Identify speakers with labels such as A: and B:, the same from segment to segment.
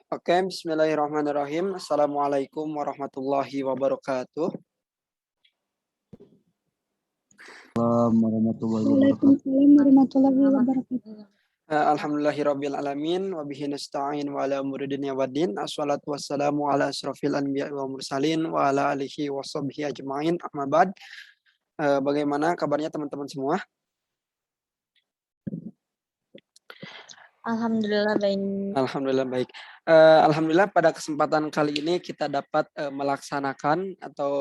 A: Oke, bismillahirrahmanirrahim. Assalamualaikum warahmatullahi wabarakatuh.
B: Assalamualaikum warahmatullahi wabarakatuh.
C: Waalaikumsalam warahmatullahi wabarakatuh.
A: Alhamdulillahirabbil alamin wa bihi nasta'in wa ala umuri dunya waddin. Assalatu wassalamu ala asrofil anbiya wa mursalin wa ala alihi wa sahbihi ajmain. Amma ba'd. Bagaimana kabarnya teman-teman semua?
C: Alhamdulillah baik.
A: Alhamdulillah baik. Alhamdulillah pada kesempatan kali ini kita dapat melaksanakan atau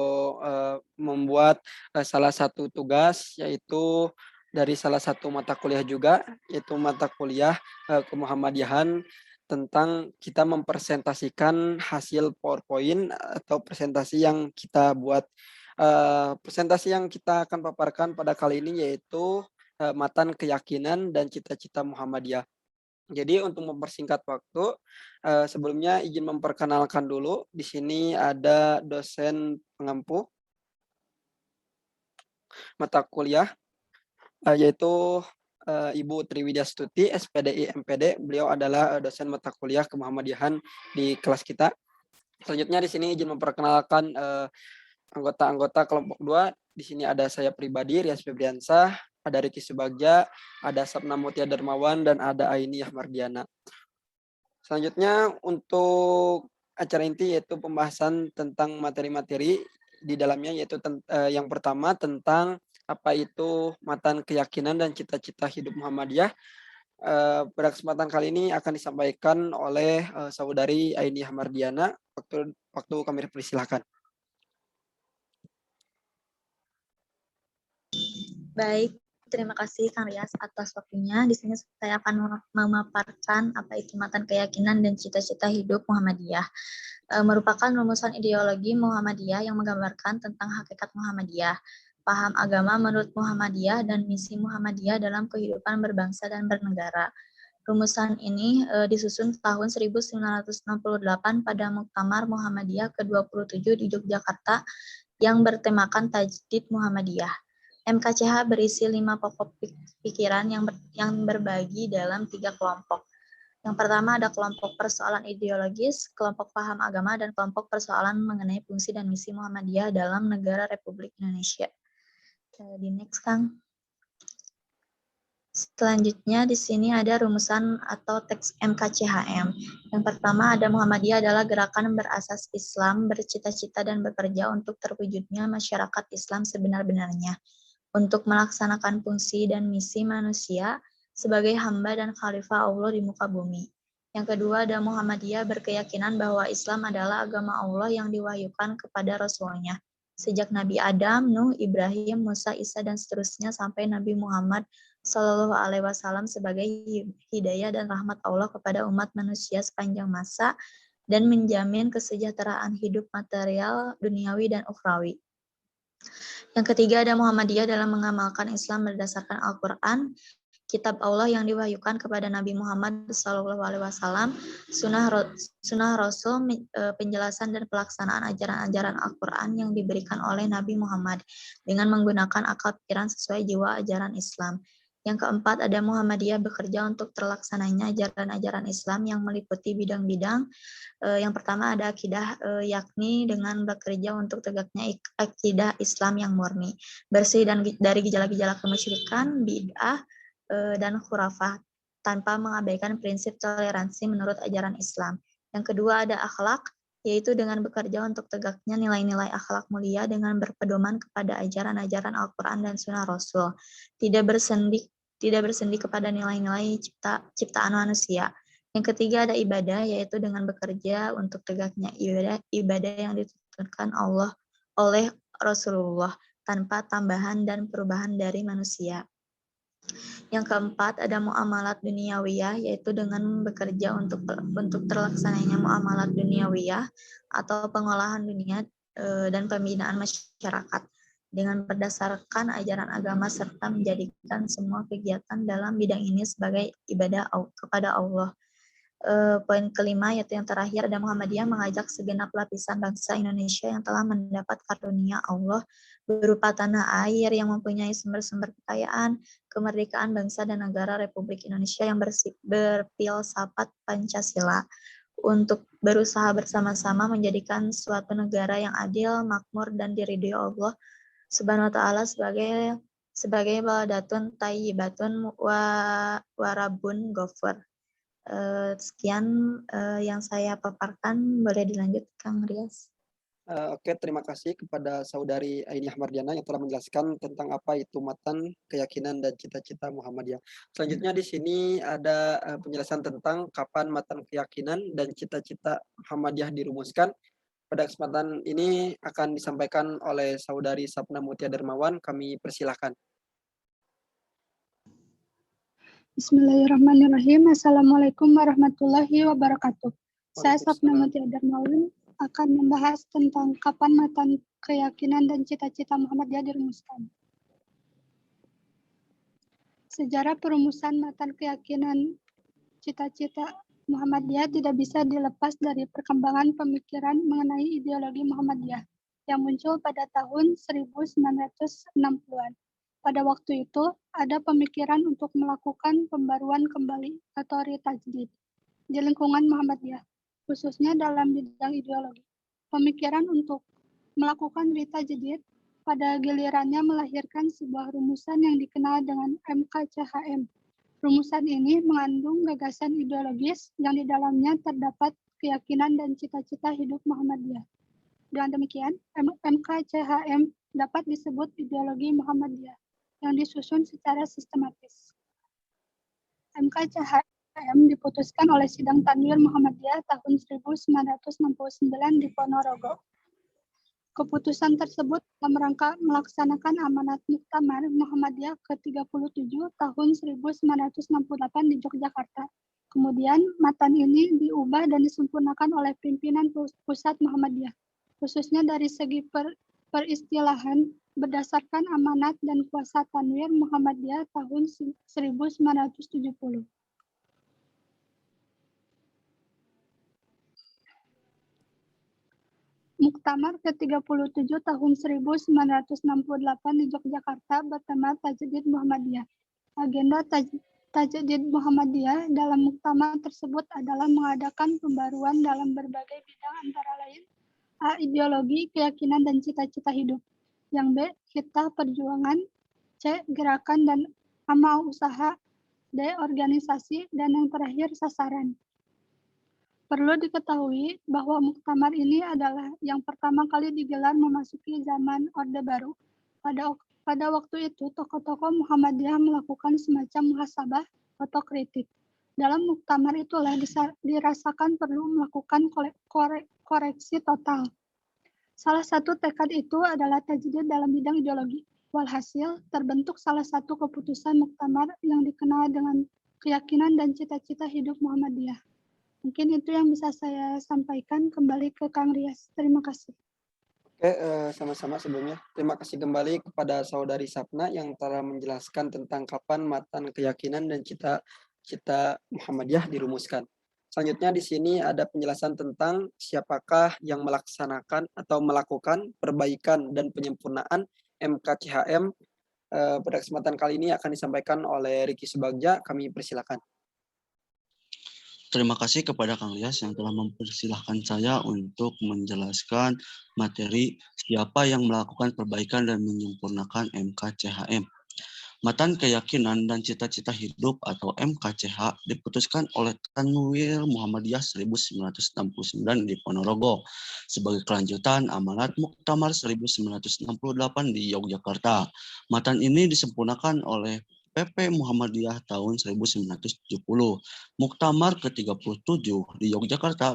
A: membuat salah satu tugas, yaitu dari salah satu mata kuliah juga, yaitu mata kuliah kemuhammadiyahan, tentang kita mempresentasikan hasil PowerPoint atau presentasi yang kita buat. Presentasi yang kita akan paparkan pada kali ini yaitu matan keyakinan dan cita-cita Muhammadiyah. Jadi untuk mempersingkat waktu, sebelumnya izin memperkenalkan dulu. Di sini ada dosen pengampu mata kuliah, yaitu Ibu Triwidya Stuti, SPDI MPD. Beliau adalah dosen mata kuliah kemuhammadiyahan di kelas kita. Selanjutnya di sini izin memperkenalkan anggota-anggota kelompok 2. Di sini ada saya pribadi, Rias Febriansah, ada Riki Subagja, ada Sapna Mutia Darmawan, dan ada Aini Ahmardiana. Selanjutnya untuk acara inti yaitu pembahasan tentang materi-materi di dalamnya, yaitu yang pertama tentang apa itu matan keyakinan dan cita-cita hidup Muhammadiyah. Pada kesempatan kali ini akan disampaikan oleh saudari Aini Ahmardiana. Waktu kami persilahkan.
C: Baik, terima kasih Kang Rias atas waktunya. Di sini saya akan memaparkan apa itu matan keyakinan dan cita-cita hidup Muhammadiyah. Merupakan rumusan ideologi Muhammadiyah yang menggambarkan tentang hakikat Muhammadiyah, paham agama menurut Muhammadiyah, dan misi Muhammadiyah dalam kehidupan berbangsa dan bernegara. Rumusan ini disusun tahun 1968 pada Muktamar Muhammadiyah ke-27 di Yogyakarta yang bertemakan Tajdid Muhammadiyah. MKCH berisi 5 pokok pikiran yang berbagi dalam 3 kelompok. Yang pertama ada kelompok persoalan ideologis, kelompok paham agama, dan kelompok persoalan mengenai fungsi dan misi Muhammadiyah dalam negara Republik Indonesia. Di next, Kang. Selanjutnya di sini ada rumusan atau teks MKCHM. Yang pertama ada Muhammadiyah adalah gerakan berasas Islam, bercita-cita dan bekerja untuk terwujudnya masyarakat Islam sebenar-benarnya, untuk melaksanakan fungsi dan misi manusia sebagai hamba dan khalifah Allah di muka bumi. Yang kedua ada Muhammadiyah berkeyakinan bahwa Islam adalah agama Allah yang diwahyukan kepada Rasulnya, sejak Nabi Adam, Nuh, Ibrahim, Musa, Isa, dan seterusnya sampai Nabi Muhammad SAW sebagai hidayah dan rahmat Allah kepada umat manusia sepanjang masa dan menjamin kesejahteraan hidup material, duniawi, dan ukhrawi. Yang ketiga ada Muhammadiyah dalam mengamalkan Islam berdasarkan Al-Quran, kitab Allah yang diwahyukan kepada Nabi Muhammad SAW, sunnah Rasul, penjelasan dan pelaksanaan ajaran-ajaran Al-Quran yang diberikan oleh Nabi Muhammad dengan menggunakan akal pikiran sesuai jiwa ajaran Islam. Yang keempat ada Muhammadiyah bekerja untuk terlaksananya ajaran-ajaran Islam yang meliputi bidang-bidang. Yang pertama ada akidah, yakni dengan bekerja untuk tegaknya akidah Islam yang murni, bersih dan dari gejala-gejala kemusyrikan, bid'ah, dan khurafah, tanpa mengabaikan prinsip toleransi menurut ajaran Islam. Yang kedua ada akhlak, yaitu dengan bekerja untuk tegaknya nilai-nilai akhlak mulia dengan berpedoman kepada ajaran-ajaran Al-Quran dan Sunnah Rasul, tidak bersendi kepada nilai-nilai ciptaan manusia. Yang ketiga ada ibadah, yaitu dengan bekerja untuk tegaknya ibadah yang ditentukan Allah oleh Rasulullah tanpa tambahan dan perubahan dari manusia. Yang keempat ada muamalat duniawiyah, yaitu dengan bekerja untuk terlaksananya muamalat duniawiyah atau pengolahan dunia dan pembinaan masyarakat dengan berdasarkan ajaran agama serta menjadikan semua kegiatan dalam bidang ini sebagai ibadah kepada Allah. Poin kelima yaitu yang terakhir ada Muhammadiyah mengajak segenap lapisan bangsa Indonesia yang telah mendapat karunia Allah berupa tanah air yang mempunyai sumber-sumber kekayaan, kemerdekaan bangsa dan negara Republik Indonesia yang berfilsafat Pancasila untuk berusaha bersama-sama menjadikan suatu negara yang adil, makmur, dan diridhoi Allah Subhanahu wa taala sebagai baladatun thayyibatun wa warabun ghafur. Sekian yang saya paparkan, boleh dilanjut Kang Rias.
A: Oke, terima kasih kepada Saudari Aini Ahmardiana yang telah menjelaskan tentang apa itu matan, keyakinan, dan cita-cita Muhammadiyah. Selanjutnya di sini ada penjelasan tentang kapan matan keyakinan dan cita-cita Muhammadiyah dirumuskan. Pada kesempatan ini akan disampaikan oleh Saudari Sapna Mutia Dermawan. Kami persilahkan.
D: Bismillahirrahmanirrahim. Assalamualaikum warahmatullahi wabarakatuh. Saya Sapna Mutia Darmawan akan membahas tentang kapan matan keyakinan dan cita-cita Muhammadiyah dirumuskan. Sejarah perumusan matan keyakinan cita-cita Muhammadiyah tidak bisa dilepas dari perkembangan pemikiran mengenai ideologi Muhammadiyah yang muncul pada tahun 1960-an. Pada waktu itu, ada pemikiran untuk melakukan pembaruan kembali teori tajdid di lingkungan Muhammadiyah, khususnya dalam bidang ideologi. Pemikiran untuk melakukan ritajdid pada gilirannya melahirkan sebuah rumusan yang dikenal dengan MKCHM. Rumusan ini mengandung gagasan ideologis yang di dalamnya terdapat keyakinan dan cita-cita hidup Muhammadiyah. Dengan demikian, MKCHM dapat disebut ideologi Muhammadiyah yang disusun secara sistematis. MKCHM diputuskan oleh Sidang Tanwir Muhammadiyah tahun 1969 di Ponorogo. Keputusan tersebut dalam rangka melaksanakan amanat Muktamar Muhammadiyah ke-37 tahun 1968 di Yogyakarta. Kemudian, matan ini diubah dan disempurnakan oleh pimpinan pusat Muhammadiyah, khususnya dari segi peristilahan berdasarkan amanat dan kuasa Tanwir Muhammadiyah tahun 1970. Muktamar ke-37 tahun 1968 di Yogyakarta bertema Tajdid Muhammadiyah. Agenda Tajdid Muhammadiyah dalam muktamar tersebut adalah mengadakan pembaruan dalam berbagai bidang antara lain A. Ideologi, keyakinan, dan cita-cita hidup. Yang B. Hitah perjuangan. C. Gerakan dan amal usaha. D. Organisasi. Dan yang terakhir sasaran. Perlu diketahui bahwa muktamar ini adalah yang pertama kali digelar memasuki zaman Orde Baru. Pada waktu itu, tokoh-tokoh Muhammadiyah melakukan semacam muhasabah otokritik. Dalam muktamar itulah dirasakan perlu melakukan koreksi total. Salah satu tekad itu adalah tajdid dalam bidang ideologi. Walhasil, terbentuk salah satu keputusan muktamar yang dikenal dengan keyakinan dan cita-cita hidup Muhammadiyah. Mungkin itu yang bisa saya sampaikan. Kembali ke Kang Rias. Terima kasih.
A: Oke, sama-sama sebelumnya. Terima kasih kembali kepada Saudari Sapna yang telah menjelaskan tentang kapan matan keyakinan dan cita-cita Muhammadiyah dirumuskan. Selanjutnya di sini ada penjelasan tentang siapakah yang melaksanakan atau melakukan perbaikan dan penyempurnaan MKCHM. Pada kesempatan kali ini akan disampaikan oleh Riki Subagja. Kami persilakan.
B: Terima kasih kepada Kang Rias yang telah mempersilahkan saya untuk menjelaskan materi siapa yang melakukan perbaikan dan menyempurnakan MKCHM. Matan Keyakinan dan Cita-Cita Hidup atau MKCH diputuskan oleh Tanwir Muhammadiyah 1969 di Ponorogo sebagai kelanjutan amanat Muktamar 1968 di Yogyakarta. Matan ini disempurnakan oleh PP Muhammadiyah tahun 1970. Muktamar ke-37 di Yogyakarta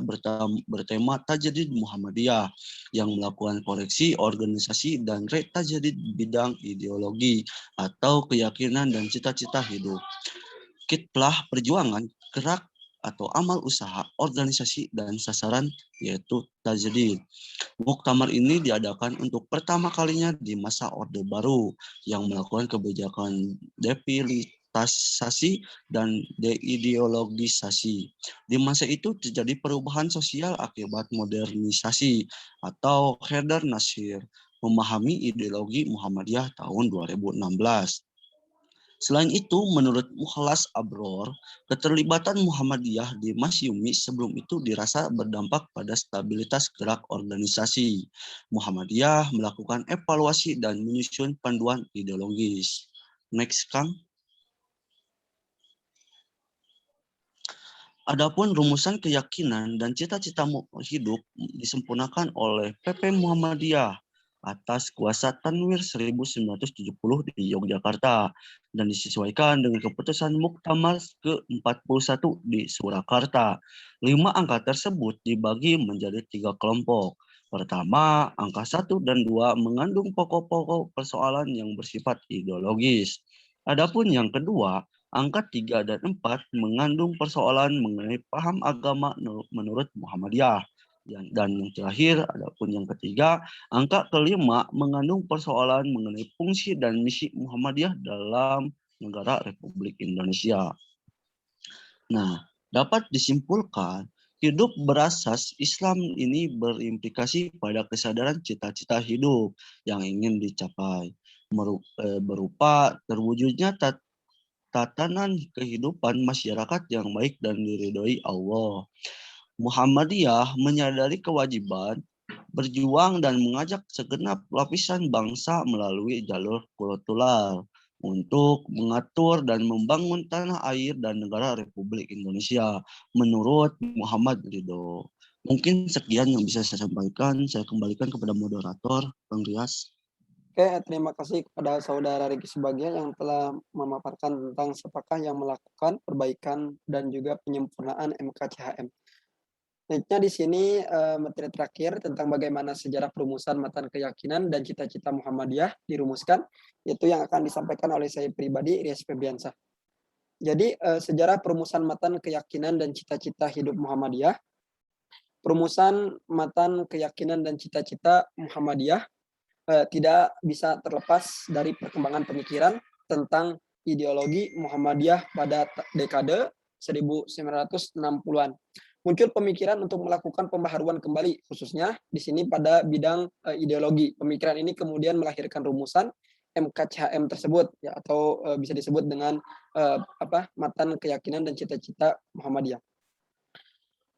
B: bertema Tajdid Muhammadiyah yang melakukan koreksi organisasi dan retajdid bidang ideologi atau keyakinan dan cita-cita hidup. Kitlah perjuangan, gerak atau amal usaha, organisasi, dan sasaran yaitu tajdid. Muktamar ini diadakan untuk pertama kalinya di masa Orde Baru yang melakukan kebijakan depolitisasi dan deideologisasi. Di masa itu terjadi perubahan sosial akibat modernisasi atau Haidar Nasir memahami ideologi Muhammadiyah tahun 2016. Selain itu, menurut Mukhlas Abror, keterlibatan Muhammadiyah di Masyumi sebelum itu dirasa berdampak pada stabilitas gerak organisasi. Muhammadiyah melakukan evaluasi dan menyusun panduan ideologis. Next, Kang. Adapun rumusan keyakinan dan cita-cita hidup disempurnakan oleh PP Muhammadiyah atas kuasa Tanwir 1970 di Yogyakarta dan disesuaikan dengan keputusan Muktamar ke-41 di Surakarta. 5 angka tersebut dibagi menjadi 3 kelompok. Pertama, angka 1 dan 2 mengandung pokok-pokok persoalan yang bersifat ideologis. Adapun yang kedua, angka 3 dan 4 mengandung persoalan mengenai paham agama menurut Muhammadiyah. Dan yang terakhir, adapun yang ketiga, angka kelima mengandung persoalan mengenai fungsi dan misi Muhammadiyah dalam negara Republik Indonesia. Nah, dapat disimpulkan, hidup berasas Islam ini berimplikasi pada kesadaran cita-cita hidup yang ingin dicapai, berupa terwujudnya tatanan kehidupan masyarakat yang baik dan diridhoi Allah. Muhammadiyah menyadari kewajiban berjuang dan mengajak segenap lapisan bangsa melalui jalur kultural untuk mengatur dan membangun tanah air dan negara Republik Indonesia menurut Muhammad Ridho. Mungkin sekian yang bisa saya sampaikan. Saya kembalikan kepada moderator, Bang Rias.
A: Oke, terima kasih kepada Saudara Riki Subagia yang telah memaparkan tentang siapakah yang melakukan perbaikan dan juga penyempurnaan MKCHM. Selanjutnya di sini materi terakhir tentang bagaimana sejarah perumusan matan keyakinan dan cita-cita Muhammadiyah dirumuskan, yaitu yang akan disampaikan oleh saya pribadi, Rias Febiansah. Jadi sejarah perumusan matan keyakinan dan cita-cita hidup Muhammadiyah. Perumusan matan keyakinan dan cita-cita Muhammadiyah tidak bisa terlepas dari perkembangan pemikiran tentang ideologi Muhammadiyah pada dekade 1960-an. Muncul pemikiran untuk melakukan pembaharuan kembali, khususnya di sini pada bidang ideologi. Pemikiran ini kemudian melahirkan rumusan MKCHM tersebut, ya, atau bisa disebut dengan matan keyakinan dan cita-cita Muhammadiyah.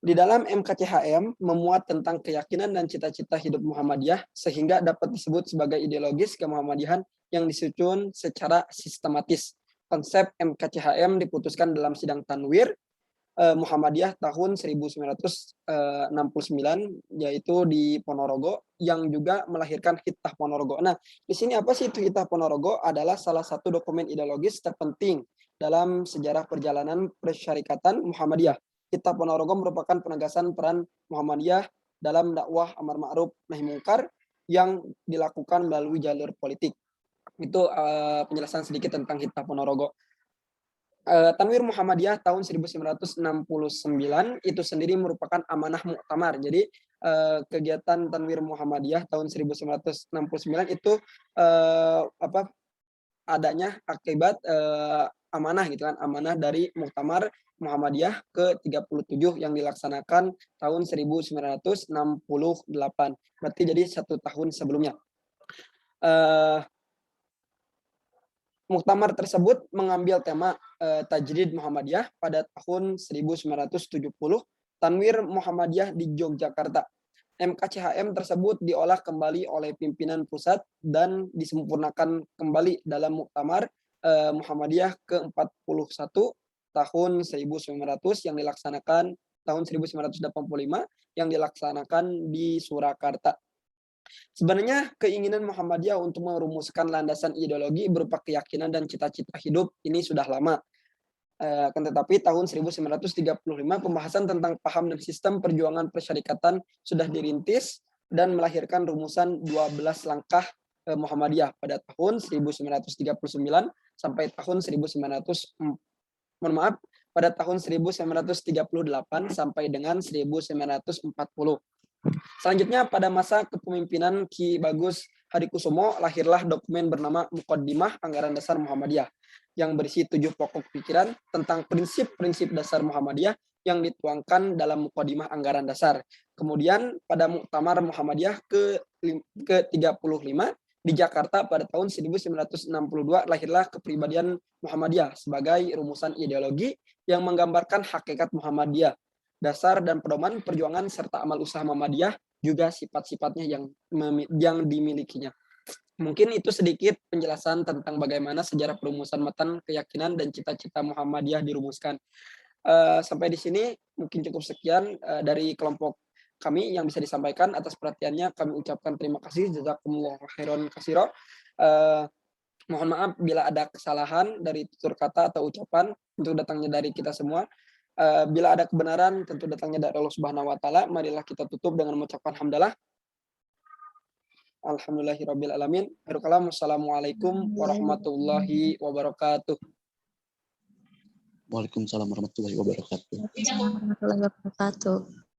A: Di dalam MKCHM memuat tentang keyakinan dan cita-cita hidup Muhammadiyah sehingga dapat disebut sebagai ideologis kemuhammadiyahan yang disusun secara sistematis. Konsep MKCHM diputuskan dalam sidang Tanwir Muhammadiyah tahun 1969, yaitu di Ponorogo, yang juga melahirkan Hitah Ponorogo. Nah, di sini apa sih itu Hitah Ponorogo? Adalah salah satu dokumen ideologis terpenting dalam sejarah perjalanan persyarikatan Muhammadiyah. Hitah Ponorogo merupakan penegasan peran Muhammadiyah dalam dakwah amar ma'ruf nahi mungkar yang dilakukan melalui jalur politik. Itu penjelasan sedikit tentang Hitah Ponorogo. Tanwir Muhammadiyah tahun 1969 itu sendiri merupakan amanah muktamar. Jadi kegiatan Tanwir Muhammadiyah tahun 1969 itu adanya akibat amanah gitu kan, amanah dari Muktamar Muhammadiyah ke-37 yang dilaksanakan tahun 1968. Berarti jadi 1 tahun sebelumnya. Muktamar tersebut mengambil tema Tajdid Muhammadiyah pada tahun 1970, Tanwir Muhammadiyah di Yogyakarta. MKCHM tersebut diolah kembali oleh pimpinan pusat dan disempurnakan kembali dalam Muktamar Muhammadiyah ke-41 tahun 1900 yang dilaksanakan tahun 1985 yang dilaksanakan di Surakarta. Sebenarnya keinginan Muhammadiyah untuk merumuskan landasan ideologi berupa keyakinan dan cita-cita hidup ini sudah lama. Akan tetapi tahun 1935 pembahasan tentang paham dan sistem perjuangan persyarikatan sudah dirintis dan melahirkan rumusan 12 langkah Muhammadiyah pada tahun 1939 sampai tahun 1938 sampai dengan 1940. Selanjutnya pada masa kepemimpinan Ki Bagus Hadikusumo lahirlah dokumen bernama Muqaddimah Anggaran Dasar Muhammadiyah yang berisi 7 pokok pikiran tentang prinsip-prinsip dasar Muhammadiyah yang dituangkan dalam Muqaddimah Anggaran Dasar. Kemudian pada Muktamar Muhammadiyah ke-35 Di Jakarta pada tahun 1962 lahirlah kepribadian Muhammadiyah sebagai rumusan ideologi yang menggambarkan hakikat Muhammadiyah, dasar dan pedoman perjuangan serta amal usaha Muhammadiyah, juga sifat-sifatnya yang dimilikinya. Mungkin itu sedikit penjelasan tentang bagaimana sejarah perumusan matan keyakinan dan cita-cita Muhammadiyah dirumuskan. Sampai di sini mungkin cukup sekian dari kelompok kami yang bisa disampaikan. Atas perhatiannya kami ucapkan terima kasih. Jazakumullah khairan katsira. Mohon maaf bila ada kesalahan dari tutur kata atau ucapan untuk datangnya dari kita semua. Bila ada kebenaran tentu datangnya dari Allah Subhanahu wa taala. Marilah kita tutup dengan mengucapkan hamdalah. Alhamdulillahirabbil alamin. Assalamualaikum warahmatullahi wabarakatuh.
B: Waalaikumsalam warahmatullahi wabarakatuh.
C: Warahmatullahi wabarakatuh.